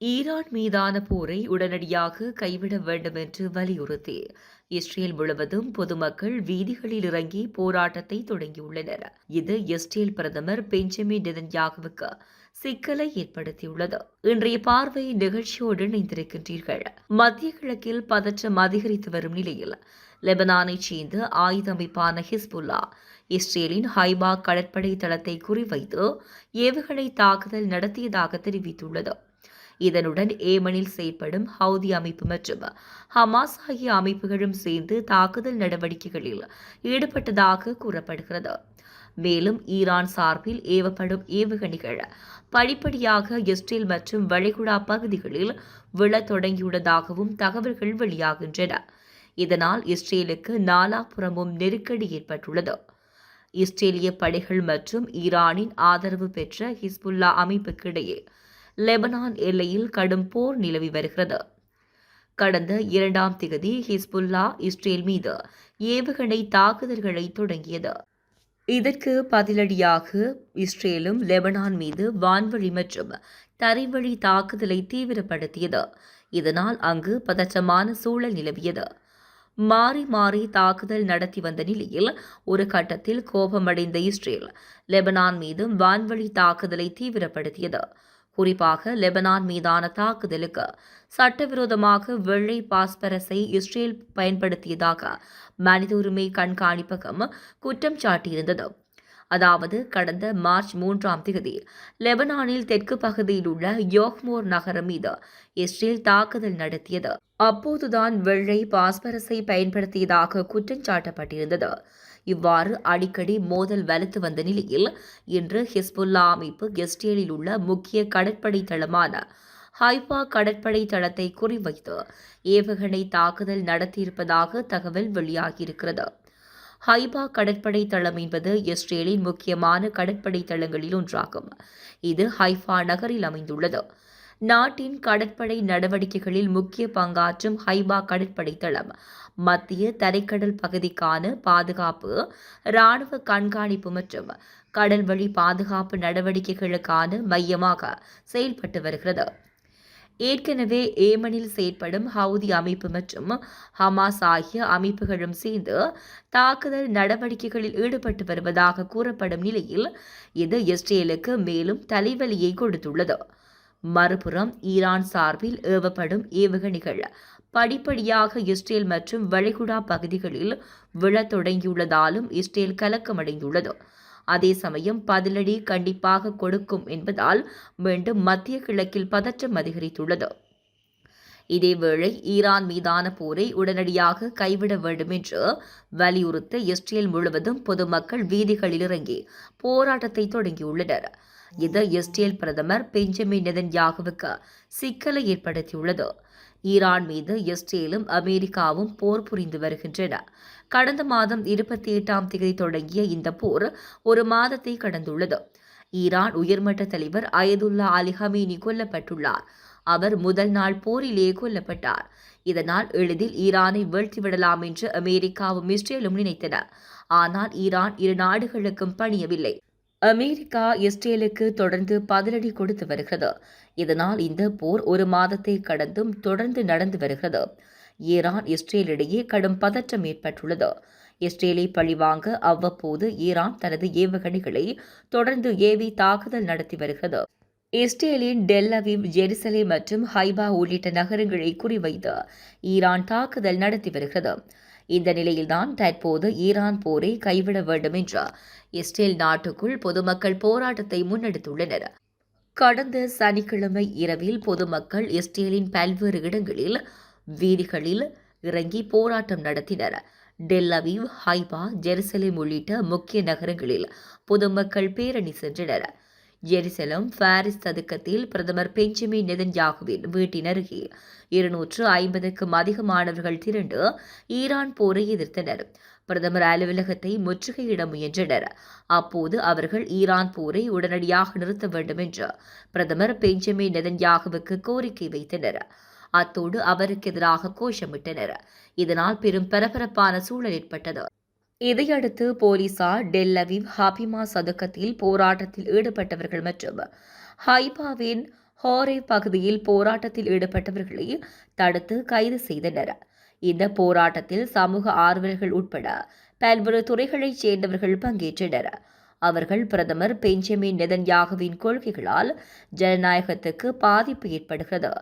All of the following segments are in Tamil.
ஈரான் மீதான போரை உடனடியாக கைவிட வேண்டும் என்று வலியுறுத்தி இஸ்ரேல் முழுவதும் பொதுமக்கள் வீதிகளில் இறங்கி போராட்டத்தை தொடங்கியுள்ளனர். இது இஸ்ரேல் பிரதமர் பெஞ்சமின் நெதன்யாகுவுக்கு சிக்கலை ஏற்படுத்தியுள்ளது. இன்றைய பார்வை நிகழ்ச்சியோடு இணைந்திருக்கின்றீர்கள். மத்திய கிழக்கில் பதற்றம் அதிகரித்து வரும் நிலையில் லெபனானைச் சேர்ந்த ஆயுத அமைப்பான ஹிஸ்புல்லா இஸ்ரேலின் ஹைபா கடற்படை தளத்தை குறிவைத்து ஏவுகணை தாக்குதல் நடத்தியதாக தெரிவித்துள்ளது. இதனுடன் ஏமனில் செயற்படும் ஹவுதி அமைப்பு மற்றும் ஹமாஸ் ஆகிய அமைப்புகளும் சேர்ந்து தாக்குதல் நடவடிக்கைகளில் ஈடுபட்டதாக கூறப்படுகிறது. மேலும் ஈரான் சார்பில் ஏவப்படும் ஏவுகணைகள் படிப்படியாக இஸ்ரேல் மற்றும் வளைகுடா பகுதிகளில் விழத் தொடங்கியுள்ளதாகவும் தகவல்கள் வெளியாகின்றன. இதனால் இஸ்ரேலுக்கு நாலாபுறமும் நெருக்கடி ஏற்பட்டுள்ளது. இஸ்ரேலிய படைகள் மற்றும் ஈரானின் ஆதரவு பெற்ற ஹிஸ்புல்லா அமைப்புக்கிடையே லெபனான் எல்லையில் கடும் போர் நிலவி வருகிறது. கடந்த 2ஆம் திகதி ஹிஸ்புல்லா இஸ்ரேல் மீது ஏவுகணை தாக்குதல்களை தொடங்கியது. இதற்கு பதிலடியாக இஸ்ரேலும் லெபனான் மீது வான்வழி மற்றும் தரைவழி தாக்குதலை தீவிரப்படுத்தியது. இதனால் அங்கு பதற்றமான சூழல் நிலவியது. மாறி மாறி தாக்குதல் நடத்தி வந்த நிலையில் ஒரு கட்டத்தில் கோபமடைந்த இஸ்ரேல் லெபனான் மீதும் வான்வழி தாக்குதலை தீவிரப்படுத்தியது. குறிப்பாக லெபனான் மீதான தாக்குதலுக்கு சட்டவிரோதமாக வெள்ளை பாஸ்பரஸை இஸ்ரேல் பயன்படுத்தியதாக மனித உரிமை கண்காணிப்பகம் குற்றம் சாட்டியிருந்தது. அதாவது கடந்த மார்ச் 3ஆம் தேதி லெபனானில் தெற்கு பகுதியில் உள்ள யோக்மோர் நகரம் மீது இஸ்ரேல் தாக்குதல் நடத்தியது. அப்போதுதான் வெள்ளை பாஸ்பரஸை பயன்படுத்தியதாக குற்றம் சாட்டப்பட்டிருந்தது. இவ்வாறு அடிக்கடி மோதல் வலுத்து வந்த நிலையில் இன்று ஹிஸ்புல்லா அமைப்பு இஸ்ரேலில் உள்ள முக்கிய கடற்படை தளமான ஹைபா கடற்படை தளத்தை குறிவைத்து ஏவுகணை தாக்குதல் நடத்தியிருப்பதாக தகவல் வெளியாகியிருக்கிறது. ஹைபா கடற்படை தளம் என்பது இஸ்ரேலின் முக்கியமான கடற்படை தளங்களில் ஒன்றாகும். இது ஹைஃபா நகரில் அமைந்துள்ளது. நாட்டின் கடற்படை நடவடிக்கைகளில் முக்கிய பங்காற்றும் ஹைபா கடற்படை தளம் மத்திய தரைக்கடல் பகுதிக்கான பாதுகாப்பு, இராணுவ கண்காணிப்பு மற்றும் கடல்வழி பாதுகாப்பு நடவடிக்கைகளுக்கான மையமாக செயல்பட்டு வருகிறது. ஏற்கனவே ஏமனில் செயற்படும் ஹவுதி அமைப்பு மற்றும் ஹமாஸ் ஆகிய அமைப்புகளும் சேர்ந்து தாக்குதல் நடவடிக்கைகளில் ஈடுபட்டு வருவதாக கூறப்படும் நிலையில் இது இஸ்ரேலுக்கு மேலும் தலைவலியை கொடுத்துள்ளது. மறுபுறம் ஈரான் சார்பில் ஏவப்படும் ஏவுகணைகள் படிப்படியாக இஸ்ரேல் மற்றும் வளைகுடா பகுதிகளில் விழத் தொடங்கியுள்ளதாலும் இஸ்ரேல் கலக்கமடைந்துள்ளது. அதே சமயம் பதிலடி கண்டிப்பாக கொடுக்கும் என்பதால் மீண்டும் மத்திய கிழக்கில் பதற்றம் அதிகரித்துள்ளது. இதேவேளை ஈரான் மீதான போரை உடனடியாக கைவிட வேண்டும் என்று வலியுறுத்த இஸ்ரேல் முழுவதும் பொதுமக்கள் வீதிகளில் இறங்கி போராட்டத்தை தொடங்கியுள்ளனர். இது இஸ்ரேல் பிரதமர் பெஞ்சமின் நெதன்யாகுவுக்கு சிக்கலை ஏற்படுத்தியுள்ளது. ஈரான் மீது இஸ்ரேலும் அமெரிக்காவும் போர் புரிந்து வருகின்றன. கடந்த மாதம் 28ஆம் தேதி தொடங்கிய இந்த போர் ஒரு மாதத்தை கடந்துள்ளது. ஈரான் உயர்மட்ட தலைவர் அயதுல்லா அலி ஹமீனி கொல்லப்பட்டுள்ளார். அவர் முதல் நாள் போரிலேயே கொல்லப்பட்டார். இதனால் எளிதில் ஈரானை வீழ்த்திவிடலாம் என்று அமெரிக்காவும் இஸ்ரேலும் நினைத்தன. ஆனால் ஈரான் இரு நாடுகளுக்கும் பணியவில்லை. அமெரிக்கா இஸ்ரேலுக்கு தொடர்ந்து பதிலடி கொடுத்து வருகிறது. இதனால் இந்த போர் ஒரு மாதத்தை கடந்தும் தொடர்ந்து நடந்து வருகிறது. ஈரான் இஸ்ரேல் இடையே கடும் பதற்றம் ஏற்பட்டுள்ளது. இஸ்ரேலை பழிவாங்க அவ்வப்போது ஈரான் தனது ஏவுகணைகளை தொடர்ந்து ஏவி தாக்குதல் நடத்தி வருகிறது. இஸ்ரேலின் டெல் அவீவ், ஜெருசலேம் மற்றும் ஹைபா உள்ளிட்ட நகரங்களை குறிவைத்து ஈரான் தாக்குதல் நடத்தி வருகிறது. இந்த நிலையில்தான் தற்போது ஈரான் போரை கைவிட வேண்டும் என்ற இஸ்ரேல் நாட்டுக்குள் பொதுமக்கள் போராட்டத்தை முன்னெடுத்துள்ளனர். கடந்த சனிக்கிழமை இரவில் பொதுமக்கள் இஸ்ரேலின் பல்வேறு இடங்களில் வீதிகளில் இறங்கி போராட்டம் நடத்தினர். டெல் அவீவ், ஹைபா, ஜெருசலேம் உள்ளிட்ட முக்கிய நகரங்களில் பொதுமக்கள் பேரணி சென்றனர். ஜெருசலம் பாரிஸ் சதுக்கத்தில் பிரதமர் பெஞ்சமின் நெதன்யாகுவின் வீட்டின் அருகே 250க்கும் அதிகமானவர்கள் திரண்டு ஈரான் போரை எதிர்த்தனர். பிரதமர் அலுவலகத்தை முற்றுகையிட முயன்றனர். அப்போது அவர்கள் ஈரான் போரை உடனடியாக நிறுத்த வேண்டும் என்று பிரதமர் பெஞ்சமின் நெதன்யாகுவுக்கு கோரிக்கை வைத்தனர். அத்தோடு அவருக்கு எதிராக கோஷமிட்டனர். இதனால் பெரும் பரபரப்பான சூழல் ஏற்பட்டது. இதையடுத்து போலீசார் டெல் அவீவ், ஹபிமா சதுக்கத்தில் போராட்டத்தில் ஈடுபட்டவர்கள் மற்றும் ஹைபாவின் ஹோரே பகுதியில் போராட்டத்தில் ஈடுபட்டவர்களை தடுத்து கைது செய்தனர். இந்த போராட்டத்தில் சமூக ஆர்வலர்கள் உட்பட பல்வேறு துறைகளைச் சேர்ந்தவர்கள் பங்கேற்றனர். அவர்கள் பிரதமர் பெஞ்சமின் நெதன்யாகுவின் கொள்கைகளால் ஜனநாயகத்துக்கு பாதிப்பு ஏற்படுகிறது,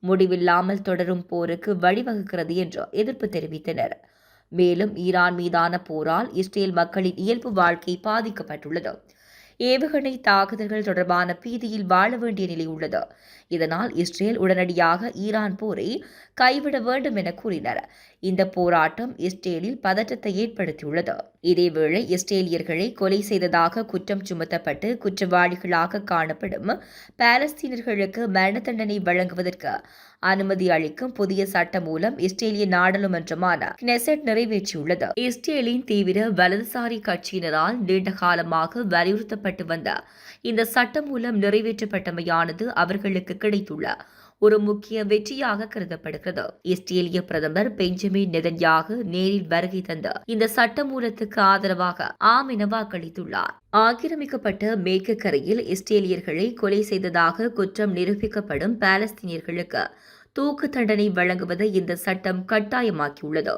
முடிவில்லாமல் தொடரும் போருக்கு வழிவகுக்கிறது என்று எதிர்ப்பு தெரிவித்தனர். மேலும் ஈரான் மீதான போரால் இஸ்ரேல் மக்களின் இயல்பு வாழ்க்கை பாதிக்கப்பட்டுள்ளது. ஏவுகணை தாக்குதல்கள் தொடர்பான பீதியில் வாழ வேண்டிய நிலை உள்ளது. இதனால் இஸ்ரேல் உடனடியாக ஈரான் போரை கைவிட வேண்டும் என கூறினர். இந்த போராட்டம் இஸ்ரேலில் பதற்றத்தை ஏற்படுத்தியுள்ளது. இதேவேளை இஸ்ரேலியர்களை கொலை செய்ததாக குற்றம் சுமத்தப்பட்டு குற்றவாளிகளாக காணப்படும் பாலஸ்தீனர்களுக்கு மரண தண்டனை வழங்குவதற்கு அனுமதி அளிக்கும் புதிய சட்ட மூலம் இஸ்ரேலிய நாடாளுமன்றமான கினெசெட் நிறைவேற்றியுள்ளது. இஸ்ரேலின் தீவிர வலதுசாரி கட்சியினரால் நீண்ட காலமாக வலியுறுத்தப்பட்டு வந்த இந்த சட்டம் மூலம் நிறைவேற்றப்பட்டமையானது அவர்களுக்கு கிடைத்துள்ள ஒரு முக்கிய வெற்றியாக கருதப்படுகிறது. இஸ்ரேலிய பிரதமர் பெஞ்சமின் நெதன்யாகு நேரில் வருகை தந்த இந்த சட்ட மூலத்துக்கு ஆதரவாக ஆம் என வாக்களித்துள்ளார். ஆக்கிரமிக்கப்பட்ட மேற்கு கரையில் இஸ்ரேலியர்களை கொலை செய்ததாக குற்றம் நிரூபிக்கப்படும் பாலஸ்தீனியர்களுக்கு தூக்கு தண்டனை வழங்குவதை இந்த சட்டம் கட்டாயமாக்கியுள்ளது.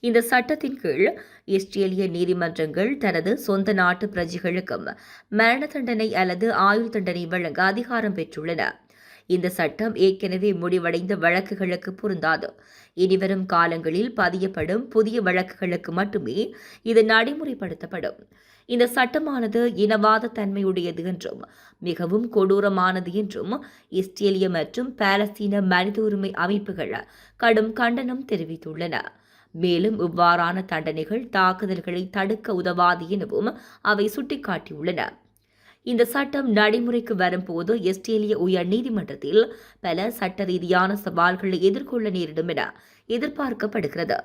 இந்த சட்டத்தின் கீழ் இஸ்ரேலிய நீதிமன்றங்கள் தனது சொந்த நாட்டு பிரஜைகளுக்கும் மரண தண்டனை அல்லது ஆயுள் தண்டனை வழங்க அதிகாரம் பெற்றுள்ளன. இந்த சட்டம் ஏற்கனவே முடிவடைந்த வழக்குகளுக்கு பொருந்தாது. இனிவரும் காலங்களில் பதியப்படும் புதிய வழக்குகளுக்கு மட்டுமே இது நடைமுறைப்படுத்தப்படும். இந்த சட்டமானது இனவாத தன்மையுடையது என்றும் மிகவும் கொடூரமானது என்றும் இஸ்ரேலிய மற்றும் பாலஸ்தீன மனித உரிமை அமைப்புகள் கடும் கண்டனம் தெரிவித்துள்ளன. மேலும் இவ்வாறான தண்டனைகள் தாக்குதல்களை தடுக்க உதவாது எனவும் அவை சுட்டிக்காட்டியுள்ளன. இந்த சட்டம் நடைமுறைக்கு வரும்போது இஸ்ரேலிய உயர் நீதிமன்றத்தில் பல சட்ட ரீதியான சவால்களை எதிர்கொள்ள நேரிடும் என எதிர்பார்க்கப்படுகிறது.